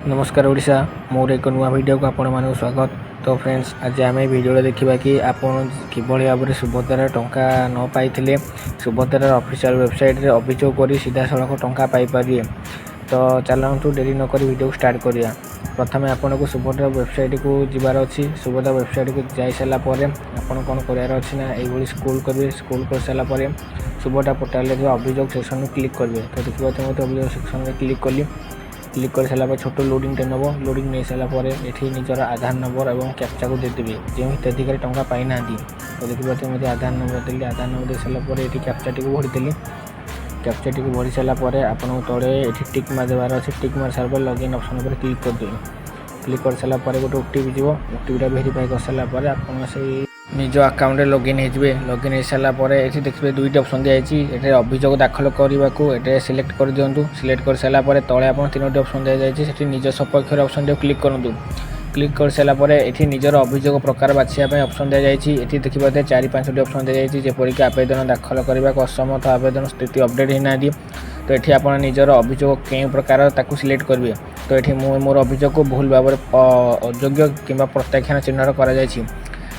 नमस्कार ओडिशा मोर एक नुआ वीडियो को आपण मानक स्वागत। तो फ्रेंड्स आज आम वीडियो देखा कि आपण किभली भाव में सुभद्रा टंका न पाई सुभद्रार ऑफिशियल वेबसाइट रे अभियोग कर सीधा सड़क टंका पाइपर। तो चलतु डेरी नक वीडियो स्टार्ट करिया। प्रथम आपन को सुभद्रा वेबसाइट को जीवार अच्छी। सुभद्रा वेबसाइट को जाई सारापर आपन कौन करार अच्छी ना ये स्कूल करेंगे। स्कूल कर सारापर सुभद्रा पोर्टाल अभियोग सेक्शन क्लिक करेंगे। तो देखिए मत अभियोग सेक्शन में क्लिक कर सारापर छोट लोडिंग टे नब। लोडिंग नहीं सारापर ये निजर आधार नंबर और कैप्चा को देदेवे जो हिताधिकारी टंका पाई ना। तो देखिए मुझे आधार नंबर देली। आधार नंबर दे सारापर ये कैप्चा टी भरीदेली। कैप्चा टी भरी सारापर आपको तले ये टिक मार देवार अच्छे। टिक मार सारापर लॉगिन ऑप्शन पर क्लिक करदे। क्लिक कर सारापर गोटे ओटीपी जीव। ओटीपीटा वेरीफाई कर सारापर आपन से निज अकाउंट लॉगिन होइजबे। लॉगिन हो सारापर ये देखिए दुईटा ऑप्शन दिखाई। ये अभियोग दाखल करने को ये सिलेक्ट कर दिंतु। सिलेक्ट कर सारापर तले आप तीनोटी ऑप्शन दिखाई। निज सपक्ष ऑप्शन क्लिक करूँ। क्लिक कर सारापर ये निजर अभियोग प्रकार बाछिया ऑप्शन दिखाई। ये देखिए 4-5टी ऑप्शन दिखाई जेपरिक आवेदन दाखल करने को असमत आवेदन स्थिति अपडेट होना। तो ये आप निजर अभियोग कई प्रकार ताकू सिलेक्ट करेंगे। तो ये मोर अभियोग को भूल भाव अयोग्य कि प्रत्याख्यान चिन्ह कर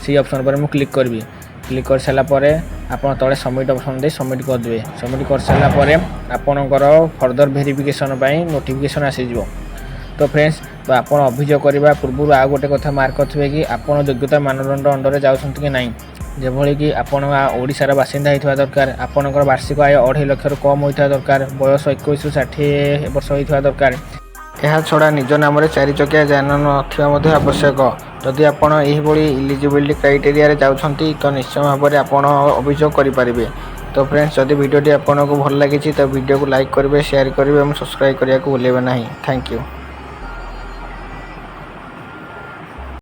ऑप्शन पर मुझे क्लिक करी। क्लिक कर सारापर आप तले सबमिट ऑप्शन दे सबमिट करदे। सबमिट कर सारापर आपणकर फर्दर वेरिफिकेशन नोटिफिकेशन आसीज। तो फ्रेंड्स तो आप अभियोग करने पूर्व आ गोटे कथा मार्क करेंगे कि आप योग्यता मानदंड अंडर जाऊँच कि नहीं। जेभली कि आपण ओडिशार बासिंदा होता दरकार। आपणकर वार्षिक आय 2.5 लाख कम होता दरकार। बयस 21 ରୁ 60 वर्ष होता दरकार। यह छड़ा निज नाम 4 चकिया यान ना आवश्यक। जदि आपड़ यही इलिजिबिलिटी क्राइटेरिया जाउछंती तो निश्चय भाव में आप अभियोग करेंगे। तो फ्रेंड्स जदि वीडियो आपको भल लगी तो वीडियो को लाइक करेंगे, शेयर करेंगे और सब्सक्राइब करने को भूलें नहीं। Thank you.